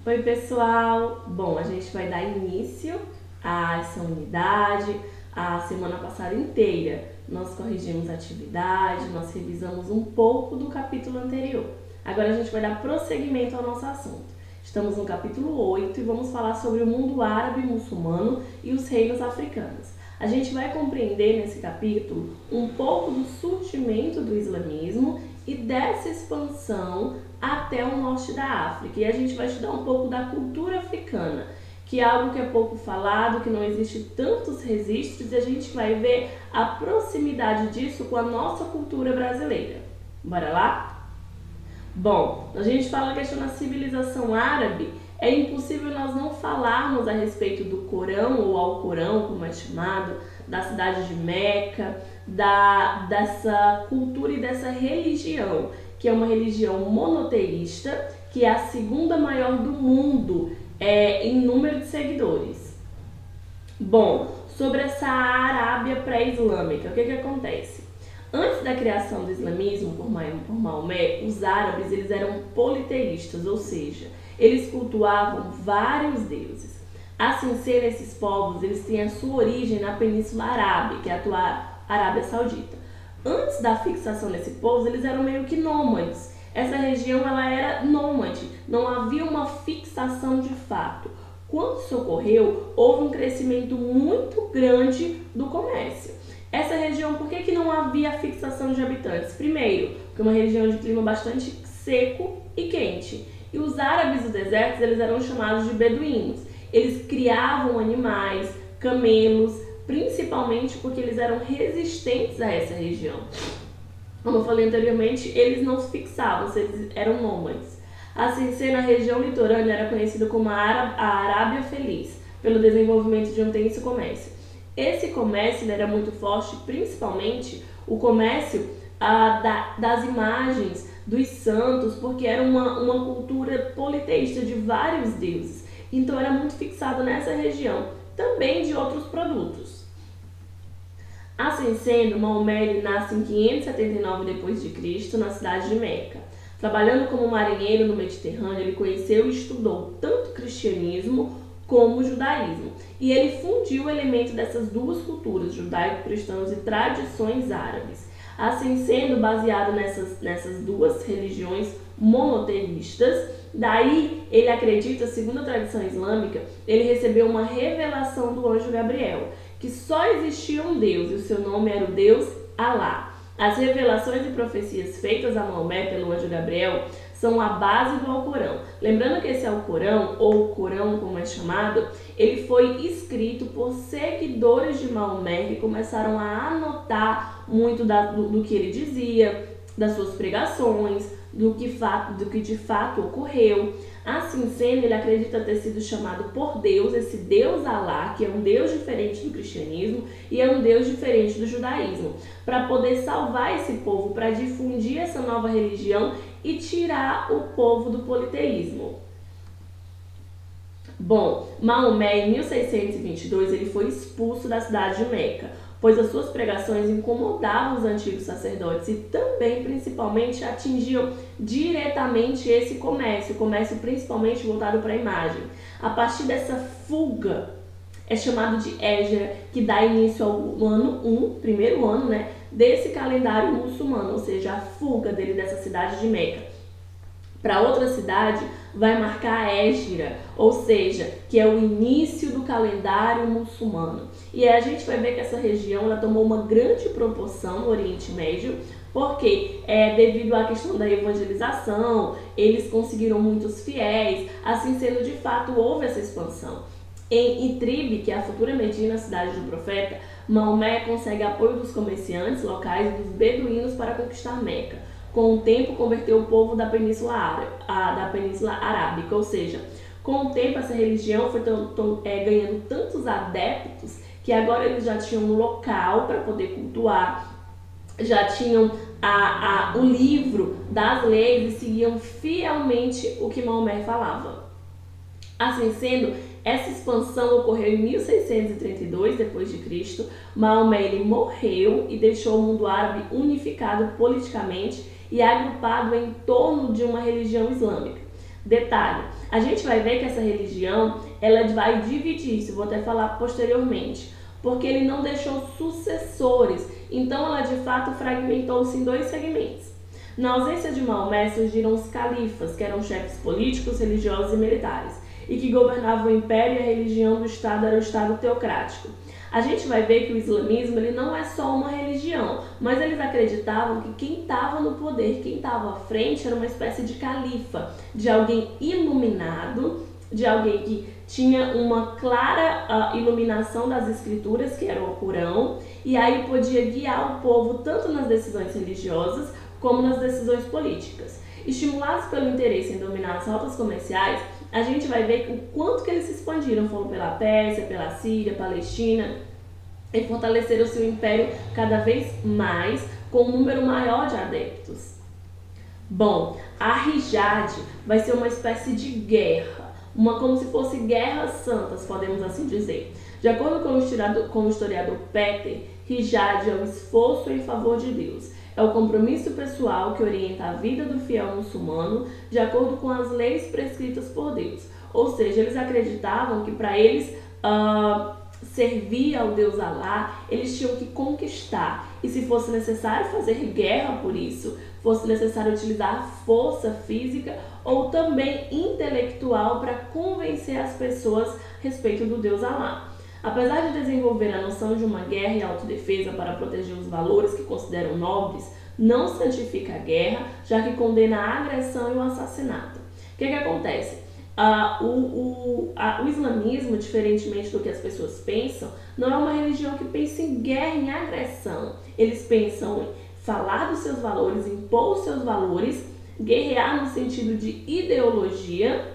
Oi, pessoal! Bom, a gente vai dar início a essa unidade. A semana passada inteira nós corrigimos a atividade, nós revisamos um pouco do capítulo anterior. Agora a gente vai dar prosseguimento ao nosso assunto. Estamos no capítulo 8 e vamos falar sobre o mundo árabe e muçulmano e os reinos africanos. A gente vai compreender nesse capítulo um pouco do surgimento do islamismo e dessa expansão até o norte da África. E a gente vai estudar um pouco da cultura africana, que é algo que é pouco falado, que não existe tantos registros, e a gente vai ver a proximidade disso com a nossa cultura brasileira. Bora lá? Bom, a gente fala a questão da civilização árabe. É impossível nós não falarmos a respeito do Corão, ou Alcorão, como é chamado, da cidade de Meca, dessa cultura e dessa religião, que é uma religião monoteísta, que é a segunda maior do mundo em número de seguidores. Bom, sobre essa Arábia pré-islâmica, o que acontece? Antes da criação do islamismo por Maomé, os árabes eles eram politeístas, ou seja, eles cultuavam vários deuses. Assim sendo, esses povos eles têm a sua origem na Península Arábica, que é a atual Arábia Saudita. Antes da fixação desse povo, eles eram meio que nômades. Essa região ela era nômade, não havia uma fixação de fato. Quando isso ocorreu, houve um crescimento muito grande do comércio. Essa região, por que não havia fixação de habitantes? Primeiro, porque é uma região de clima bastante seco e quente. E os árabes dos desertos eles eram chamados de beduínos. Eles criavam animais, camelos, principalmente porque eles eram resistentes a essa região. Como eu falei anteriormente, eles não se fixavam, eles eram nômades. Assim sendo, a região litorânea era conhecida como a Arábia Feliz, pelo desenvolvimento de um intenso comércio. Esse comércio era muito forte, principalmente o comércio das imagens dos santos, porque era uma cultura politeísta de vários deuses. Então era muito fixado nessa região, também de outros produtos. Assim sendo, Maomé nasce em 579 d.C. na cidade de Meca. Trabalhando como marinheiro no Mediterrâneo, ele conheceu e estudou tanto o cristianismo como o judaísmo. E ele fundiu elementos dessas duas culturas, judaico-cristãos e tradições árabes. Assim sendo, baseado nessas duas religiões monoteístas, daí ele acredita, segundo a tradição islâmica, ele recebeu uma revelação do anjo Gabriel, que só existia um Deus e o seu nome era o Deus Alá. As revelações e profecias feitas a Maomé pelo anjo Gabriel são a base do Alcorão. Lembrando que esse Alcorão, ou Corão como é chamado, ele foi escrito por seguidores de Maomé que começaram a anotar muito do que ele dizia, das suas pregações, do que de fato ocorreu. Assim sendo, ele acredita ter sido chamado por Deus, esse Deus Alá, que é um Deus diferente do cristianismo e é um Deus diferente do judaísmo, para poder salvar esse povo, para difundir essa nova religião e tirar o povo do politeísmo. Bom, Maomé, em 1622, ele foi expulso da cidade de Meca, pois as suas pregações incomodavam os antigos sacerdotes e também, principalmente, atingiam diretamente esse comércio principalmente voltado para a imagem. A partir dessa fuga, é chamado de Hégira, que dá início ao ano 1, primeiro ano, desse calendário muçulmano, ou seja, a fuga dele dessa cidade de Meca para outra cidade vai marcar a Hégira, ou seja, que é o início do calendário muçulmano. E aí a gente vai ver que essa região ela tomou uma grande proporção no Oriente Médio, porque devido à questão da evangelização, eles conseguiram muitos fiéis, assim sendo de fato houve essa expansão. Em Itrib, que é a futura Medina, a cidade do profeta, Maomé consegue apoio dos comerciantes locais e dos beduínos para conquistar Meca. Com o tempo, converteu o povo da Península Arábica, ou seja, com o tempo essa religião foi ganhando tantos adeptos que agora eles já tinham um local para poder cultuar, já tinham o livro das leis e seguiam fielmente o que Maomé falava. Assim sendo, essa expansão ocorreu em 1632 d.C. Maomé ele morreu e deixou o mundo árabe unificado politicamente e agrupado em torno de uma religião islâmica. Detalhe, A gente vai ver que essa religião, ela vai dividir, isso eu vou até falar posteriormente, porque ele não deixou sucessores, então ela de fato fragmentou-se em dois segmentos. Na ausência de Maomé surgiram os califas, que eram chefes políticos, religiosos e militares, e que governavam o império, e a religião do Estado era o Estado teocrático. A gente vai ver que o islamismo ele não é só uma religião, mas eles acreditavam que quem estava no poder, quem estava à frente era uma espécie de califa, de alguém iluminado, de alguém que tinha uma clara iluminação das escrituras, que era o Corão, e aí podia guiar o povo tanto nas decisões religiosas como nas decisões políticas. Estimulados pelo interesse em dominar as rotas comerciais, a gente vai ver o quanto que eles se expandiram, foram pela Pérsia, pela Síria, Palestina, e fortaleceram seu império cada vez mais, com um número maior de adeptos. Bom, a Hijad vai ser uma espécie de guerra, como se fosse guerras santas, podemos assim dizer. De acordo com o historiador Peter, Hijad é o esforço em favor de Deus. É o compromisso pessoal que orienta a vida do fiel muçulmano de acordo com as leis prescritas por Deus. Ou seja, eles acreditavam que para eles servir ao Deus Alá, eles tinham que conquistar. E se fosse necessário fazer guerra por isso, fosse necessário utilizar força física ou também intelectual para convencer as pessoas a respeito do Deus Alá. Apesar de desenvolver a noção de uma guerra e autodefesa para proteger os valores que consideram nobres, não santifica a guerra, já que condena a agressão e o assassinato. O que acontece? O islamismo, diferentemente do que as pessoas pensam, não é uma religião que pensa em guerra, em agressão. Eles pensam em falar dos seus valores, impor os seus valores, guerrear no sentido de ideologia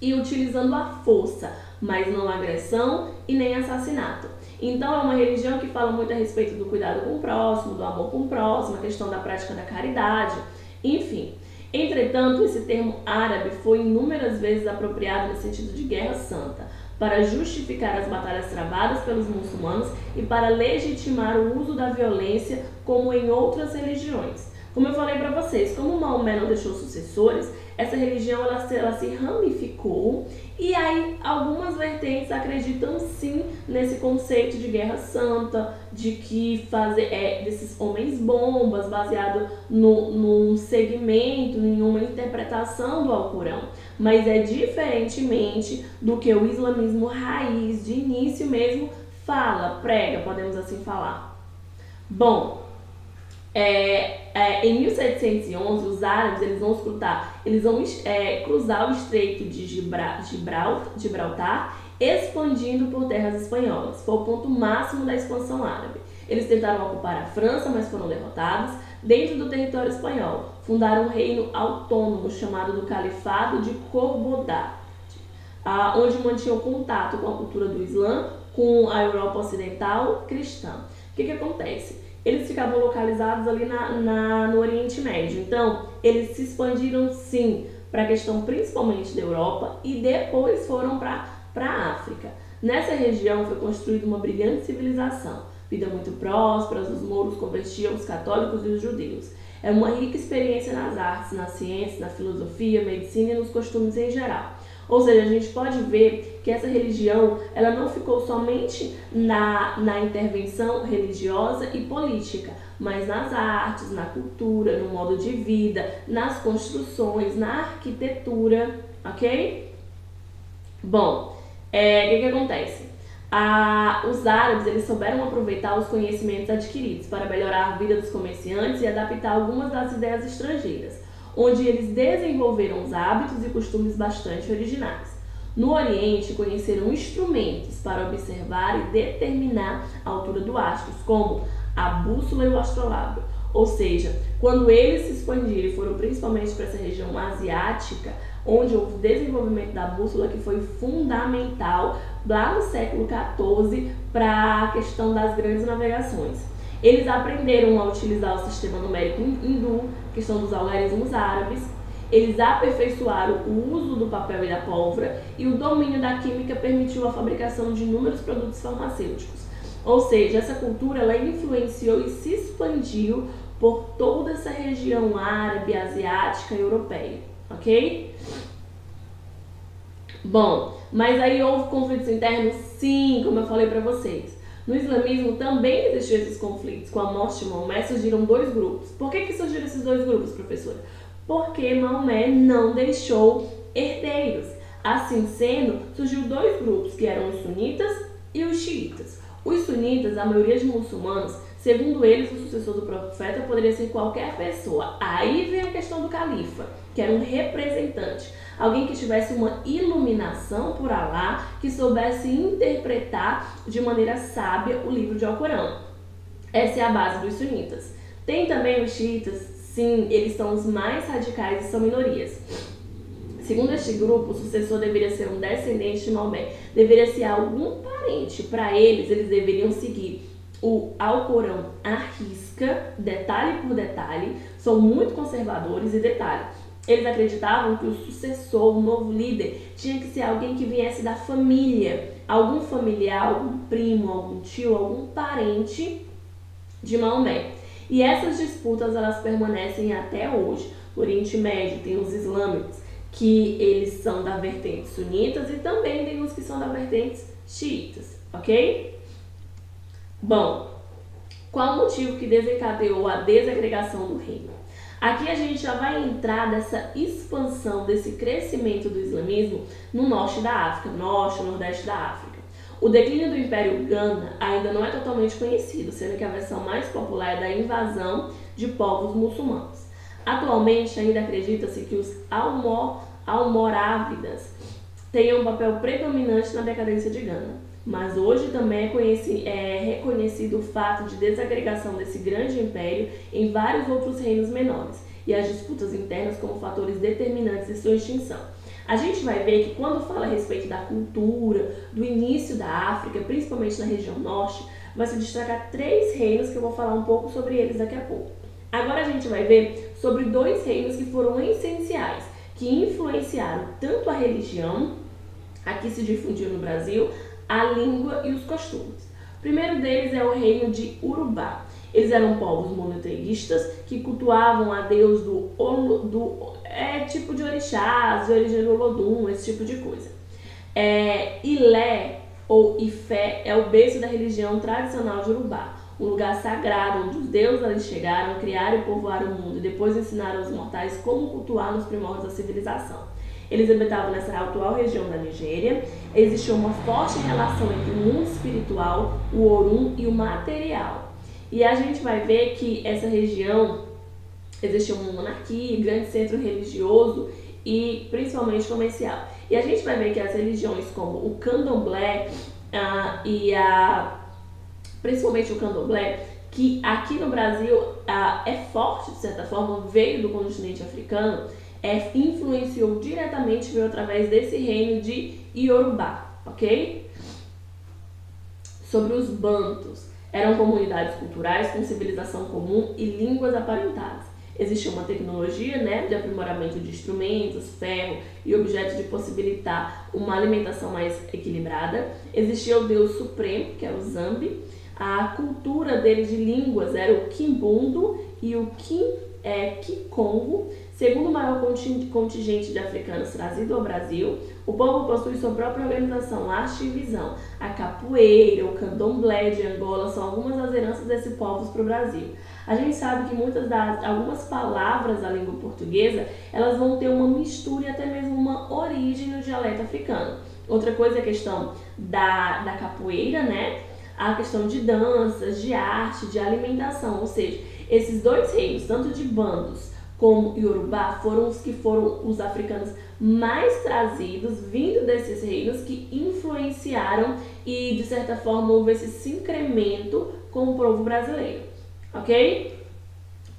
e utilizando a força, mas não agressão e nem assassinato. Então é uma religião que fala muito a respeito do cuidado com o próximo, do amor com o próximo, a questão da prática da caridade, enfim. Entretanto, esse termo árabe foi inúmeras vezes apropriado no sentido de guerra santa, para justificar as batalhas travadas pelos muçulmanos e para legitimar o uso da violência como em outras religiões. Como eu falei para vocês, como Maomé não deixou sucessores, essa religião ela se ramificou e aí algumas vertentes acreditam sim nesse conceito de guerra santa, de que desses homens bombas baseado num segmento, em uma interpretação do Alcorão, mas é diferentemente do que o islamismo raiz, de início mesmo, prega, podemos assim falar. Bom, em 1711, os árabes eles vão cruzar o Estreito de Gibraltar, expandindo por terras espanholas. Foi o ponto máximo da expansão árabe. Eles tentaram ocupar a França, mas foram derrotados. Dentro do território espanhol, fundaram um reino autônomo chamado do Califado de Corbodat, onde mantinham contato com a cultura do Islã, com a Europa Ocidental cristã. O que acontece? Eles ficavam localizados ali no Oriente Médio. Então, eles se expandiram sim para a questão principalmente da Europa e depois foram para a África. Nessa região foi construída uma brilhante civilização. Vida muito próspera, os mouros convertiam os católicos e os judeus. É uma rica experiência nas artes, nas ciências, na filosofia, medicina e nos costumes em geral. Ou seja, a gente pode ver que essa religião ela não ficou somente na intervenção religiosa e política, mas nas artes, na cultura, no modo de vida, nas construções, na arquitetura, ok? Bom, o que acontece? Os árabes eles souberam aproveitar os conhecimentos adquiridos para melhorar a vida dos comerciantes e adaptar algumas das ideias estrangeiras, onde eles desenvolveram os hábitos e costumes bastante originais. No Oriente, conheceram instrumentos para observar e determinar a altura do astro, como a bússola e o astrolábio. Ou seja, quando eles se expandiram e foram principalmente para essa região asiática, onde houve o desenvolvimento da bússola, que foi fundamental lá no século XIV para a questão das grandes navegações. Eles aprenderam a utilizar o sistema numérico hindu, questão dos algarismos árabes. Eles aperfeiçoaram o uso do papel e da pólvora e o domínio da química permitiu a fabricação de inúmeros produtos farmacêuticos. Ou seja, essa cultura ela influenciou e se expandiu por toda essa região árabe, asiática e europeia, ok? Bom, mas aí houve conflitos internos? Sim, como eu falei para vocês. No islamismo também existiam esses conflitos. Com a morte de Maomé surgiram dois grupos. Por que surgiram esses dois grupos, professora? Porque Maomé não deixou herdeiros. Assim sendo, surgiu dois grupos, que eram os sunitas e os xiitas. Os sunitas, a maioria de muçulmanos, segundo eles, o sucessor do profeta poderia ser qualquer pessoa. Aí vem a questão do califa, que era um representante. Alguém que tivesse uma iluminação por Alá, que soubesse interpretar de maneira sábia o livro de Alcorão. Essa é a base dos sunitas. Tem também os xiitas, sim, eles são os mais radicais e são minorias. Segundo este grupo, o sucessor deveria ser um descendente de Maomé, deveria ser algum parente. Para eles deveriam seguir o Alcorão à risca, detalhe por detalhe, são muito conservadores e detalhe. Eles acreditavam que o sucessor, o novo líder, tinha que ser alguém que viesse da família, algum familiar, algum primo, algum tio, algum parente de Maomé. E essas disputas elas permanecem até hoje. No Oriente Médio tem os islâmicos, que eles são da vertente sunitas, e também tem os que são da vertente xiitas, ok? Bom, qual o motivo que desencadeou a desagregação do reino? Aqui a gente já vai entrar nessa expansão, desse crescimento do islamismo no norte da África, norte e nordeste da África. O declínio do Império Gana ainda não é totalmente conhecido, sendo que a versão mais popular é da invasão de povos muçulmanos. Atualmente ainda acredita-se que os almorávidas tenham um papel predominante na decadência de Gana. Mas hoje também é reconhecido o fato de desagregação desse grande império em vários outros reinos menores e as disputas internas como fatores determinantes de sua extinção. A gente vai ver que quando fala a respeito da cultura, do início da África, principalmente na região norte, vai se destacar três reinos que eu vou falar um pouco sobre eles daqui a pouco. Agora a gente vai ver sobre dois reinos que foram essenciais, que influenciaram tanto a religião, a que se difundiu no Brasil, a língua e os costumes. O primeiro deles é o reino de Urubá. Eles eram povos monoteístas que cultuavam a deus tipo de orixás, de origem do Olodum, esse tipo de coisa. Ilé ou Ifé é o berço da religião tradicional de Urubá, um lugar sagrado onde os deuses ali chegaram, criaram e povoaram o mundo e depois ensinaram aos mortais como cultuar nos primórdios da civilização. Eles habitavam nessa atual região da Nigéria. Existia uma forte relação entre o mundo espiritual, o Orum e o material. E a gente vai ver que essa região existia uma monarquia, grande centro religioso e principalmente comercial. E a gente vai ver que as religiões como o candomblé principalmente o candomblé, que aqui no Brasil é forte de certa forma, veio do continente africano, influenciou diretamente, veio através desse reino de Yorubá, ok? Sobre os bantus, eram comunidades culturais com civilização comum e línguas aparentadas. Existia uma tecnologia, de aprimoramento de instrumentos, ferro e objetos de possibilitar uma alimentação mais equilibrada. Existia o deus supremo, que é o Zambi. A cultura deles de línguas era o Kimbundo e o Kikongo. Segundo o maior contingente de africanos trazido ao Brasil, o povo possui sua própria organização, arte e visão. A capoeira, o candomblé de Angola são algumas das heranças desses povos para o Brasil. A gente sabe que algumas palavras da língua portuguesa, elas vão ter uma mistura e até mesmo uma origem no dialeto africano. Outra coisa é a questão da capoeira, a questão de danças, de arte, de alimentação, ou seja, esses dois reinos, tanto de bandos como Yorubá, foram os africanos mais trazidos, vindo desses reinos que influenciaram e, de certa forma, houve esse sincremento com o povo brasileiro, ok?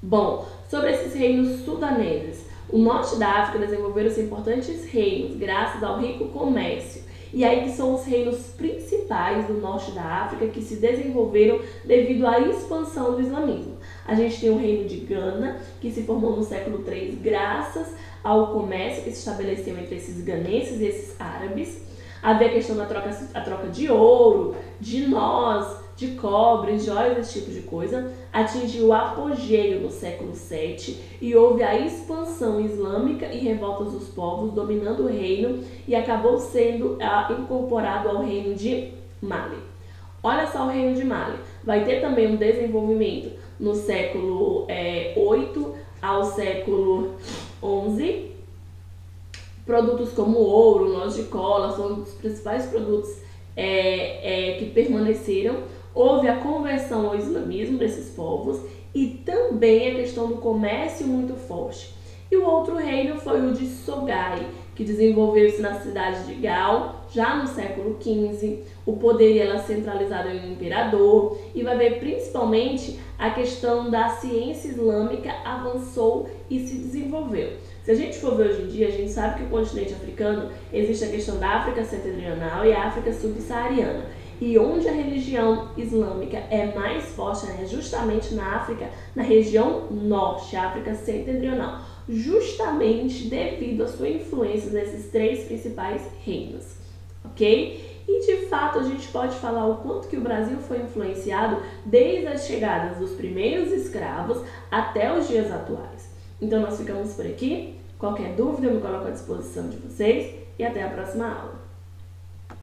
Bom, sobre esses reinos sudaneses, o norte da África desenvolveram-se importantes reinos, graças ao rico comércio. E aí que são os reinos principais do norte da África que se desenvolveram devido à expansão do islamismo. A gente tem o reino de Gana, que se formou no século III graças ao comércio que se estabeleceu entre esses ganenses e esses árabes. Havia a questão da troca de ouro, de nós, de cobre, joias, esse tipo de coisa, atingiu o apogeu no século VII e houve a expansão islâmica e revoltas dos povos dominando o reino e acabou sendo incorporado ao reino de Mali. Olha só o reino de Mali. Vai ter também um desenvolvimento no século VIII ao século XI. Produtos como ouro, noz de cola são um dos principais produtos que permaneceram. Houve a conversão ao islamismo desses povos e também a questão do comércio muito forte. E o outro reino foi o de Sogai, que desenvolveu-se na cidade de Gal, já no século XV. O poder era centralizado em um imperador e vai ver principalmente a questão da ciência islâmica avançou e se desenvolveu. Se a gente for ver hoje em dia, a gente sabe que o continente africano existe a questão da África setentrional e a África subsaariana. E onde a religião islâmica é mais forte é justamente na África, na região norte, África setentrional, justamente devido à sua influência nesses três principais reinos, ok? E de fato a gente pode falar o quanto que o Brasil foi influenciado desde as chegadas dos primeiros escravos até os dias atuais. Então nós ficamos por aqui. Qualquer dúvida eu me coloco à disposição de vocês e até a próxima aula.